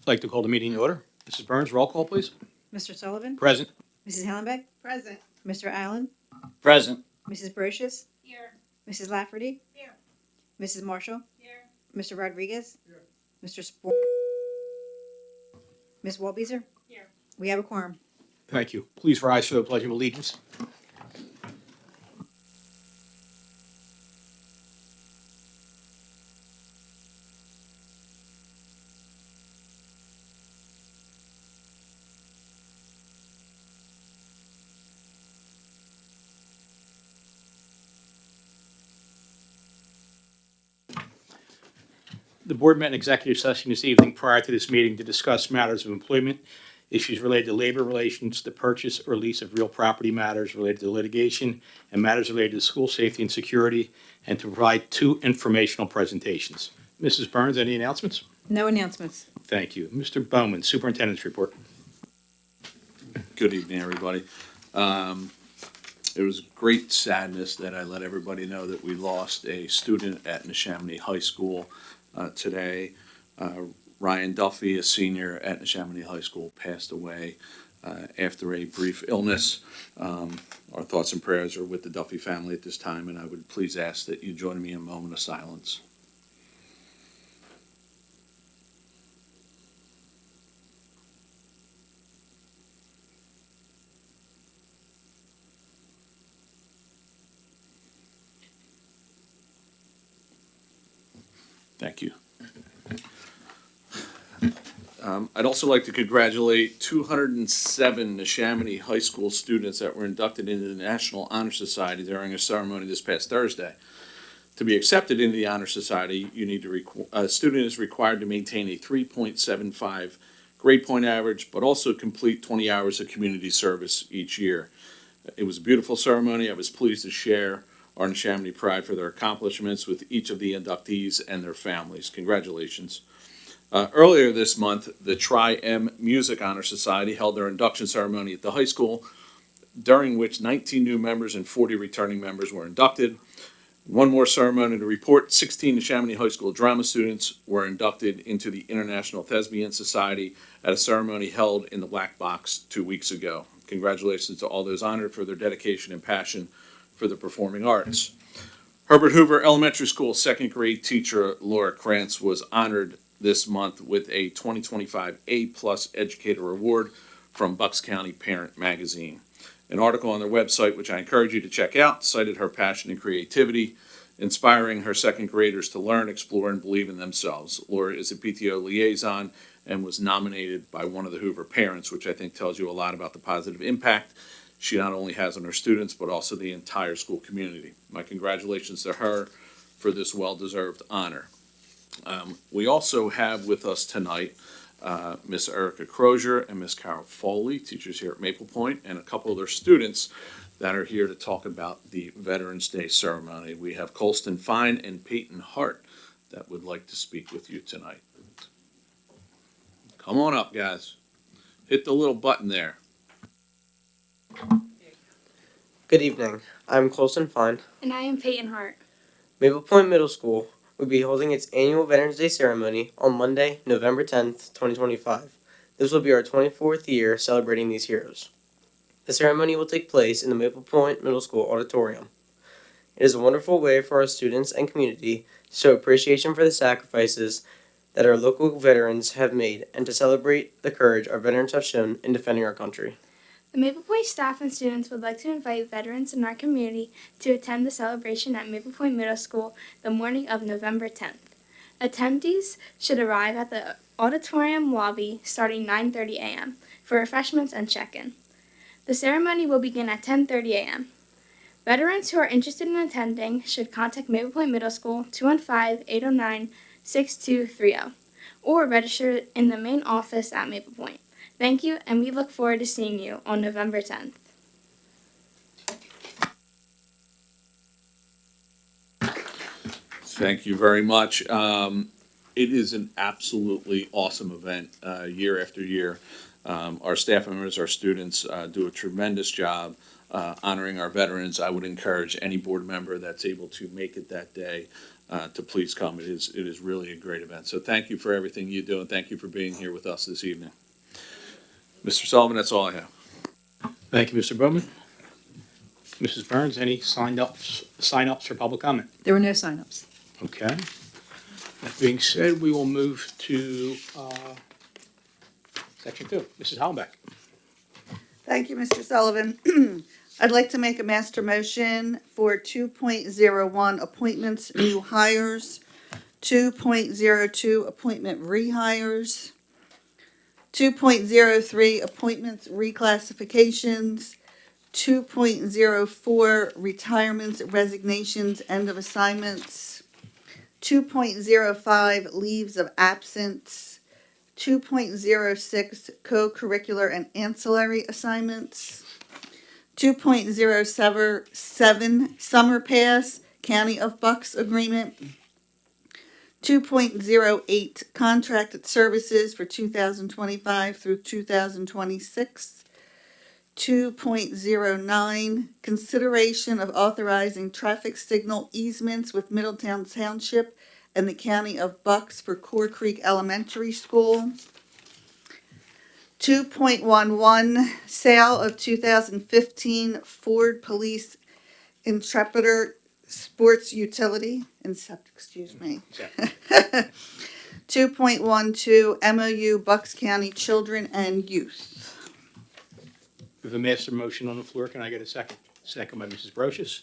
like to call the meeting to order. Mrs. Burns, roll call, please. Mr. Sullivan? Present. Mrs. Hallenbeck? Present. Mr. Allen? Present. Mrs. Brocious? Here. Mrs. Lafferty? Here. Mrs. Marshall? Here. Mr. Rodriguez? Here. Mr. Sport? Ms. Walbeezer? Here. We have a quorum. Thank you. Please rise for the Pledge of Allegiance. The board met in executive session this evening prior to this meeting to discuss matters of employment, issues related to labor relations, the purchase or lease of real property matters related to litigation, and matters related to school safety and security, and to provide 2 informational presentations. Mrs. Burns, any announcements? No announcements. Thank you. Mr. Bowman, Superintendent's report. Good evening, everybody. It was great sadness that I let everybody know that we lost a student at Neshaminy High School today. Ryan Duffy, a senior at Neshaminy High School, passed away after a brief illness. Our thoughts and prayers are with the Duffy family at this time, and I would please ask that you join me in a moment of silence. Thank you. I'd also like to congratulate 207 Neshaminy High School students that were inducted into the National Honor Society during a ceremony this past Thursday. To be accepted into the Honor Society, a student is required to maintain a 3.75 grade point average, but also complete 20 hours of community service each year. It was a beautiful ceremony. I was pleased to share our Neshaminy pride for their accomplishments with each of the inductees and their families. Congratulations. Earlier this month, the Tri-M Music Honor Society held their induction ceremony at the high school, during which 19 new members and 40 returning members were inducted. One more ceremony to report: 16 Neshaminy High School drama students were inducted into the International Thespian Society at a ceremony held in the Black Box 2 weeks ago. Congratulations to all those honored for their dedication and passion for the performing arts. Herbert Hoover Elementary School second grade teacher Laura Krantz was honored this month with a 2025 A+ Educator Award from Bucks County Parent Magazine. An article on their website, which I encourage you to check out, cited her passion and creativity, inspiring her second graders to learn, explore, and believe in themselves. Laura is a PTO liaison and was nominated by one of the Hoover parents, which I think tells you a lot about the positive impact she not only has on her students, but also the entire school community. My congratulations to her for this well-deserved honor. We also have with us tonight Miss Erica Crozier and Miss Carol Foley, teachers here at Maple Point, and a couple of their students that are here to talk about the Veterans Day ceremony. We have Colston Fine and Peyton Hart that would like to speak with you tonight. Come on up, guys. Hit the little button there. Good evening. I'm Colson Fine. And I am Peyton Hart. Maple Point Middle School will be holding its annual Veterans Day ceremony on Monday, November 10th, 2025. This will be our 24th year celebrating these heroes. The ceremony will take place in the Maple Point Middle School auditorium. It is a wonderful way for our students and community to show appreciation for the sacrifices that our local veterans have made and to celebrate the courage our veterans have shown in defending our country. The Maple Point staff and students would like to invite veterans in our community to attend the celebration at Maple Point Middle School the morning of November 10th. Attendees should arrive at the auditorium lobby starting 9:30 a.m. for refreshments and check-in. The ceremony will begin at 10:30 a.m. Veterans who are interested in attending should contact Maple Point Middle School 215-809-6230 or register in the main office at Maple Point. Thank you, and we look forward to seeing you on November 10th. Thank you very much. It is an absolutely awesome event year after year. Our staff members, our students do a tremendous job honoring our veterans. I would encourage any board member that's able to make it that day to please come. It is really a great event. So thank you for everything you do, and thank you for being here with us this evening. Mr. Sullivan, that's all I have. Thank you, Mr. Bowman. Mrs. Burns, any sign-ups for public comment? There were no signups. Okay. That being said, we will move to section 2. Mrs. Hollenbeck. Thank you, Mr. Sullivan. I'd like to make a master motion for 2.01 appointments, new hires, 2.02 appointment rehires, 2.03 appointments reclassifications, 2.04 retirements, resignations, end of assignments, 2.05 leaves of absence, 2.06 co-curricular and ancillary assignments, 2.07 summer pass, County of Bucks agreement, 2.08 contracted services for 2025 through 2026, 2.09 consideration of authorizing traffic signal easements with Middletown Township and the County of Bucks for Core Creek Elementary School, 2.11 sale of 2015 Ford Police Intrepider sports utility, excuse me. 2.12 MOU Bucks County Children and Youth. We have a master motion on the floor. Can I get a second? Second by Mrs. Brochus.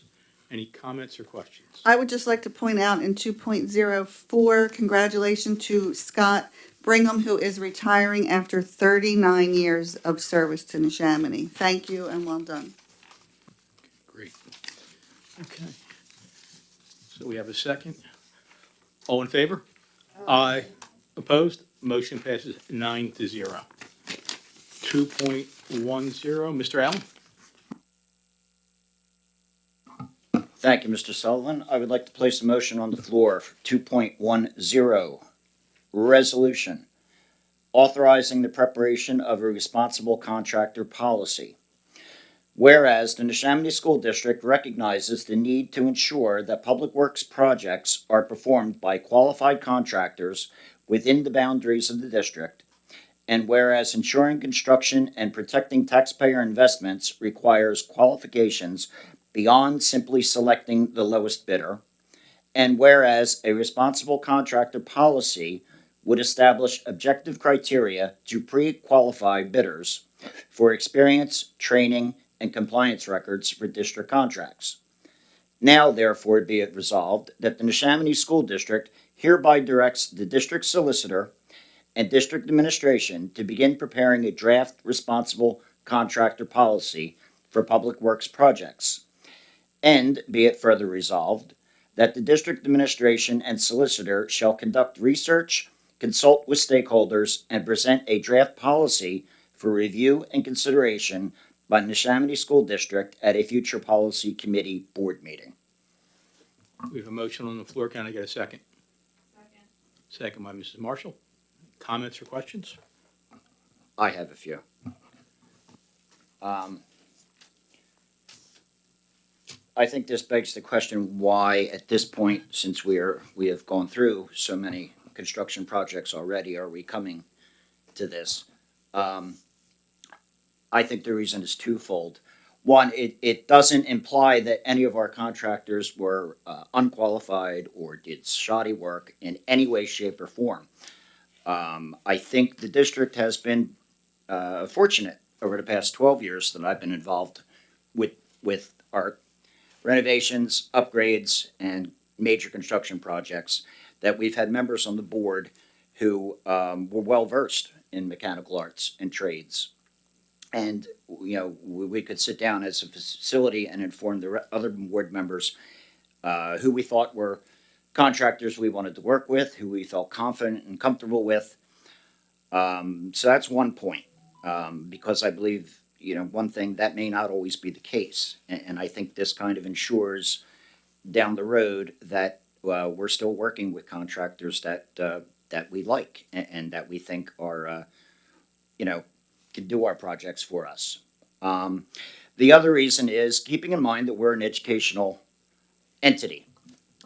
Any comments or questions? I would just like to point out in 2.04, congratulations to Scott Brigham, who is retiring after 39 years of service to Neshaminy. Thank you and well done. Great. Okay. So we have a second. All in favor? Aye. Opposed? Motion passes 9-0. 2.10, Mr. Allen? Thank you, Mr. Sullivan. I would like to place a motion on the floor for 2.10, resolution authorizing the preparation of a responsible contractor policy. Whereas the Neshaminy School District recognizes the need to ensure that public works projects are performed by qualified contractors within the boundaries of the district, and whereas ensuring construction and protecting taxpayer investments requires qualifications beyond simply selecting the lowest bidder, and whereas a responsible contractor policy would establish objective criteria to pre-qualify bidders for experience, training, and compliance records for district contracts. Now, therefore, be it resolved that the Neshaminy School District hereby directs the district solicitor and district administration to begin preparing a draft responsible contractor policy for public works projects. And be it further resolved that the district administration and solicitor shall conduct research, consult with stakeholders, and present a draft policy for review and consideration by the Neshaminy School District at a future policy committee board meeting. We have a motion on the floor. Can I get a second? Second by Mrs. Marshall. Comments or questions? I have a few. I think this begs the question why, at this point, since we have gone through so many construction projects already, are we coming to this? I think the reason is twofold. One, it doesn't imply that any of our contractors were unqualified or did shoddy work in any way, shape, or form. I think the district has been fortunate over the past 12 years that I've been involved with our renovations, upgrades, and major construction projects, that we've had members on the board who were well-versed in mechanical arts and trades. And, you know, we could sit down as a facility and inform the other board members who we thought were contractors we wanted to work with, who we felt confident and comfortable with. So that's one point, because I believe, you know, one thing that may not always be the case. And I think this kind of ensures down the road that we're still working with contractors that we like and that we think are, you know, can do our projects for us. The other reason is keeping in mind that we're an educational entity.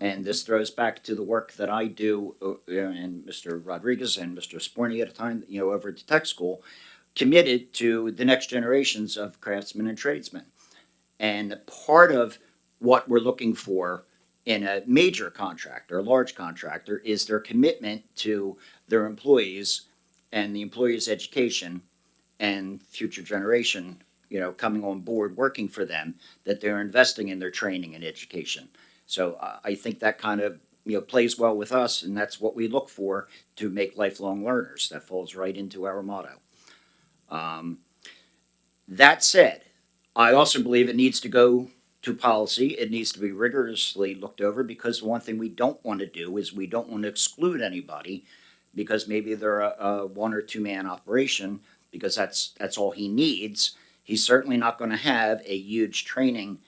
And this throws back to the work that I do, and Mr. Rodriguez and Mr. Sporny at a time, over at the tech school, committed to the next generations of craftsmen and tradesmen. And part of what we're looking for in a major contractor, a large contractor, is their commitment to their employees and the employees' education and future generation, coming on board working for them, that they're investing in their training and education. So I think that kind of plays well with us, and that's what we look for to make lifelong learners. That falls right into our motto. That said, I also believe it needs to go to policy. It needs to be rigorously looked over, because the one thing we don't want to do is we don't want to exclude anybody because maybe they're a one or two man operation, because that's all he needs. He's certainly not going to have a huge training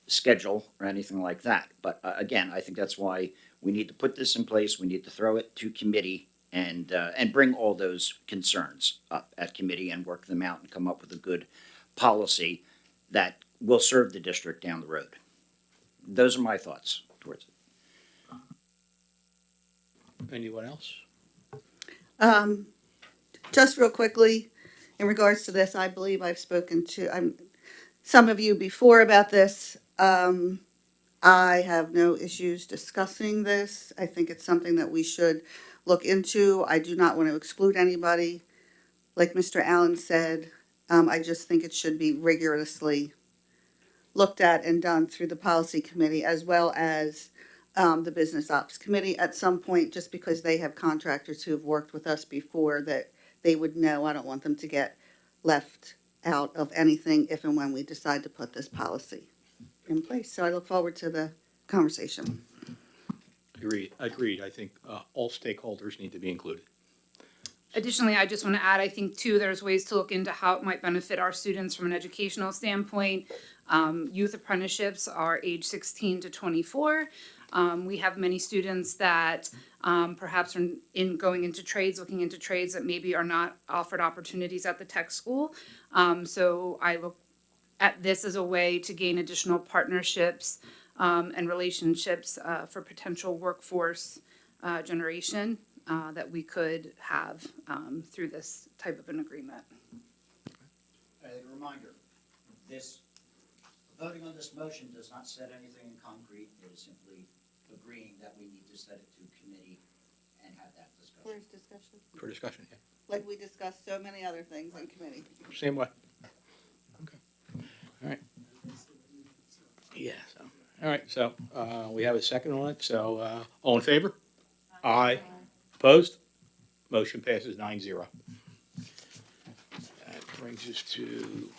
schedule or anything like that. But again, I think that's why we need to put this in place. We need to throw it to committee and bring all those concerns up at committee and work them out and come up with a good policy that will serve the district down the road. Those are my thoughts towards it. Anyone else? Just real quickly, in regards to this, I believe I've spoken to some of you before about this. I have no issues discussing this. I think it's something that we should look into. I do not want to exclude anybody. Like Mr. Allen said, I just think it should be rigorously looked at and done through the policy committee, as well as the business ops committee at some point, just because they have contractors who have worked with us before, that they would know. I don't want them to get left out of anything if and when we decide to put this policy in place. So I look forward to the conversation. Agreed. I think all stakeholders need to be included. Additionally, I just want to add, I think too, there's ways to look into how it might benefit our students from an educational standpoint. Youth apprenticeships are age 16 to 24. We have many students that perhaps are going into trades, looking into trades that maybe are not offered opportunities at the tech school. So I look at this as a way to gain additional partnerships and relationships for potential workforce generation that we could have through this type of an agreement. A reminder, voting on this motion does not set anything in concrete. It is simply agreeing that we need to set it to committee and have that discussion. Discussion? For discussion, yeah. Like we discussed so many other things in committee. Same way. Okay. All right. Yeah, all right, so we have a second on it, so all in favor? Aye. Opposed? Motion passes 9-0. That brings us to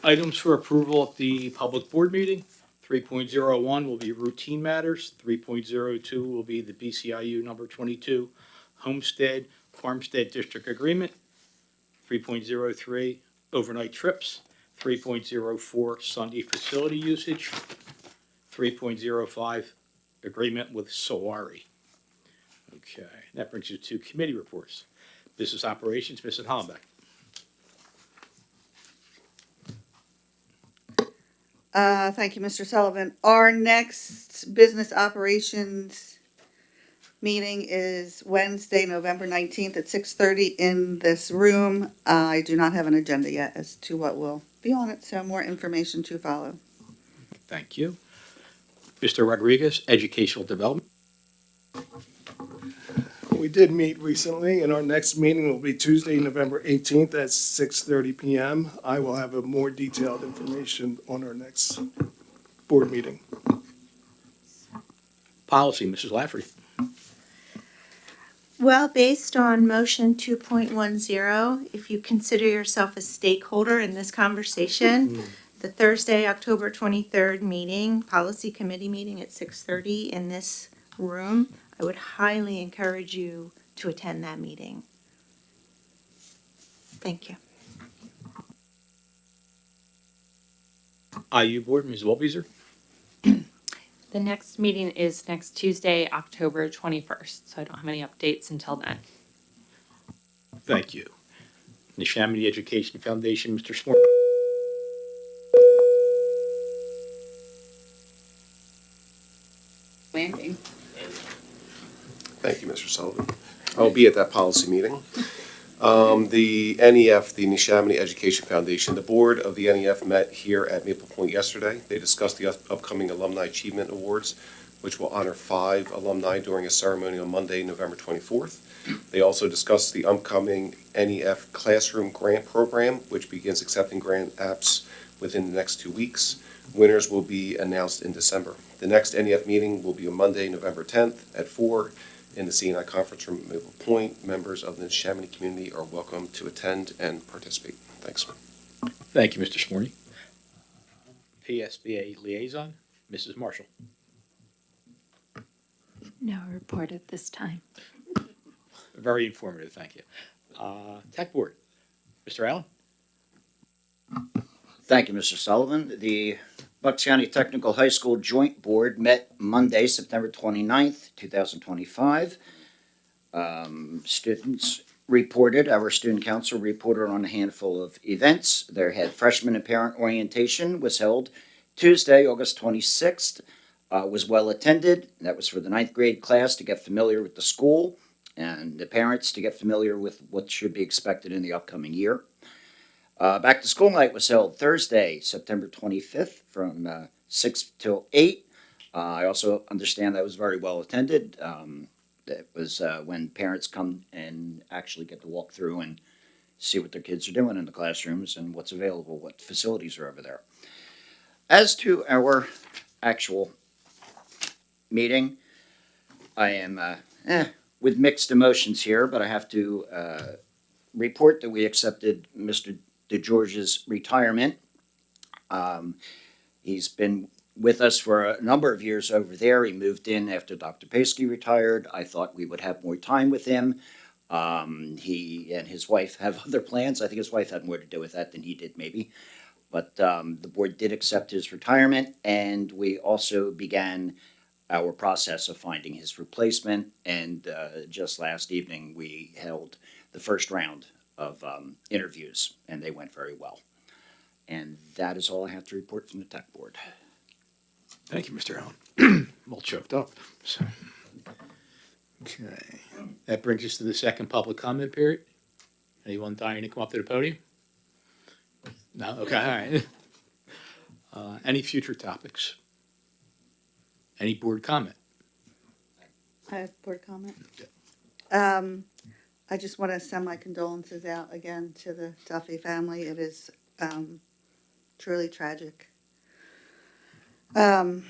items for approval at the public board meeting. 3.01 will be routine matters. 3.02 will be the BCIU number 22 Homestead Farmstead District Agreement. 3.03 overnight trips. 3.04 Sunday facility usage. 3.05 agreement with Sawari. Okay, that brings you to committee reports. Business operations, Mrs. Hollenbeck. Thank you, Mr. Sullivan. Our next business operations meeting is Wednesday, November 19th at 6:30 in this room. I do not have an agenda yet as to what will be on it, so more information to follow. Thank you. Mr. Rodriguez, educational development. We did meet recently, and our next meeting will be Tuesday, November 18th at 6:30 p.m. I will have a more detailed information on our next board meeting. Policy, Mrs. Lafferty. Well, based on motion 2.10, if you consider yourself a stakeholder in this conversation, the Thursday, October 23rd meeting, policy committee meeting at 6:30 in this room, I would highly encourage you to attend that meeting. Thank you. IU Board, Ms. Wolbeser. The next meeting is next Tuesday, October 21st, so I don't have any updates until then. Thank you. Neshaminy Education Foundation, Mr. Smore. landing. Thank you, Mr. Sullivan. I'll be at that policy meeting. The NEF, the Neshaminy Education Foundation, the board of the NEF met here at Maple Point yesterday. They discussed the upcoming Alumni Achievement Awards, which will honor 5 alumni during a ceremony on Monday, November 24th. They also discussed the upcoming NEF Classroom Grant Program, which begins accepting grant apps within the next 2 weeks. Winners will be announced in December. The next NEF meeting will be on Monday, November 10th at 4 in the CNI Conference Room at Maple Point. Members of the Neshaminy community are welcome to attend and participate. Thanks. Thank you, Mr. Sporny. PSBA Liaison, Mrs. Marshall. No report at this time. Very informative, thank you. Tech Board, Mr. Allen. Thank you, Mr. Sullivan. The Bucks County Technical High School Joint Board met Monday, September 29th, 2025. Students reported, our student council reported on a handful of events. Their head freshman and parent orientation was held Tuesday, August 26th. Was well attended. That was for the 9th grade class to get familiar with the school and the parents to get familiar with what should be expected in the upcoming year. Back to school night was held Thursday, September 25th from 6 till 8. I also understand that was very well attended. That was when parents come and actually get to walk through and see what their kids are doing in the classrooms and what's available, what facilities are over there. As to our actual meeting, I am with mixed emotions here, but I have to report that we accepted Mr. DeGeorge's retirement. He's been with us for a number of years over there. He moved in after Dr. Paskey retired. I thought we would have more time with him. He and his wife have other plans. I think his wife had more to do with that than he did, maybe. But the board did accept his retirement, and we also began our process of finding his replacement. And just last evening, we held the first round of interviews, and they went very well. And that is all I have to report from the tech board. Thank you, Mr. Allen. I'm all choked up. So, okay. That brings us to the second public comment period. Anyone dying to come up to the podium? No? Okay, all right. Any future topics? Any board comment? I have board comment. Okay. I just want to send my condolences out again to the Duffy family. It is truly tragic to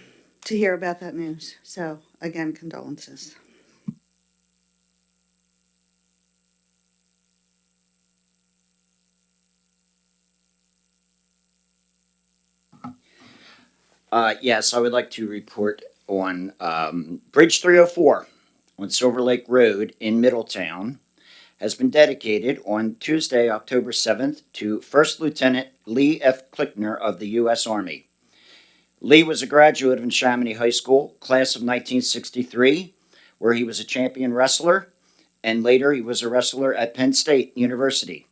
hear about that news. So, again, condolences. Yes, I would like to report on Bridge 304 on Silver Lake Road in Middletown has been dedicated on Tuesday, October 7th to First Lieutenant Lee F. Klickner of the U.S. Army. Lee was a graduate of Neshaminy High School, class of 1963, where he was a champion wrestler, and later he was a wrestler at Penn State University.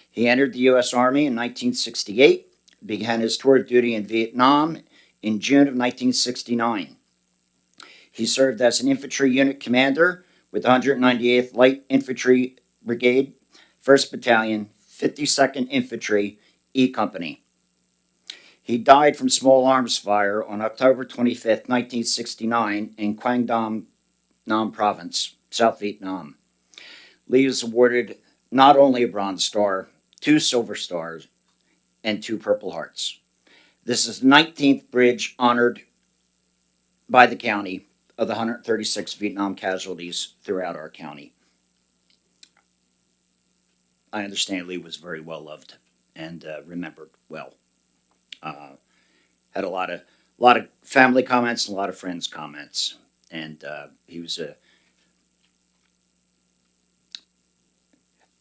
He entered the U.S. Army in 1968, began his tour of duty in Vietnam in June of 1969. He served as an infantry unit commander with 198th Light Infantry Brigade, 1st Battalion, 52nd Infantry, E Company. He died from small arms fire on October 25th, 1969 in Quang Dam Nam Province, South Vietnam. Lee was awarded not only a Bronze Star, 2 Silver Stars, and 2 Purple Hearts. This is the 19th bridge honored by the county of the 136 Vietnam casualties throughout our county. I understand Lee was very well loved and remembered well. Had a lot of family comments and a lot of friends' comments, and he was a.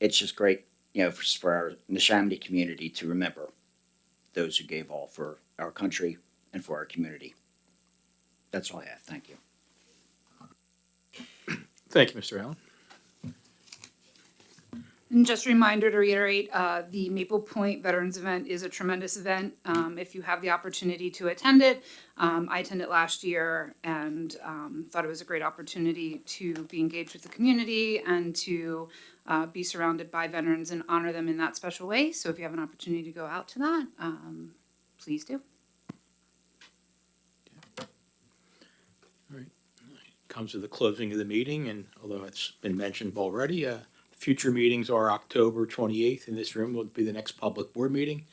It's just great, for our Neshaminy community to remember those who gave all for our country and for our community. That's all I have. Thank you. Thank you, Mr. Allen. And just a reminder to reiterate, the Maple Point Veterans Event is a tremendous event. If you have the opportunity to attend it, I attended last year and thought it was a great opportunity to be engaged with the community and to be surrounded by veterans and honor them in that special way. So if you have an opportunity to go out to that, please do. Comes to the closing of the meeting, and although it's been mentioned already, future meetings are October 28th in this room will be the next public board meeting.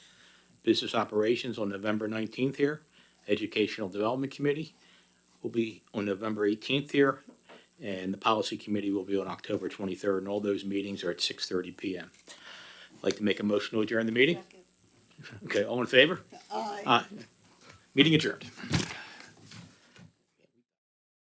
Business operations on November 19th here. Educational Development Committee will be on November 18th here. And the Policy Committee will be on October 23rd, and all those meetings are at 6:30 PM. I'd like to make a motion to adjourn the meeting. Okay, all in favor? Aye. Aye. Meeting adjourned.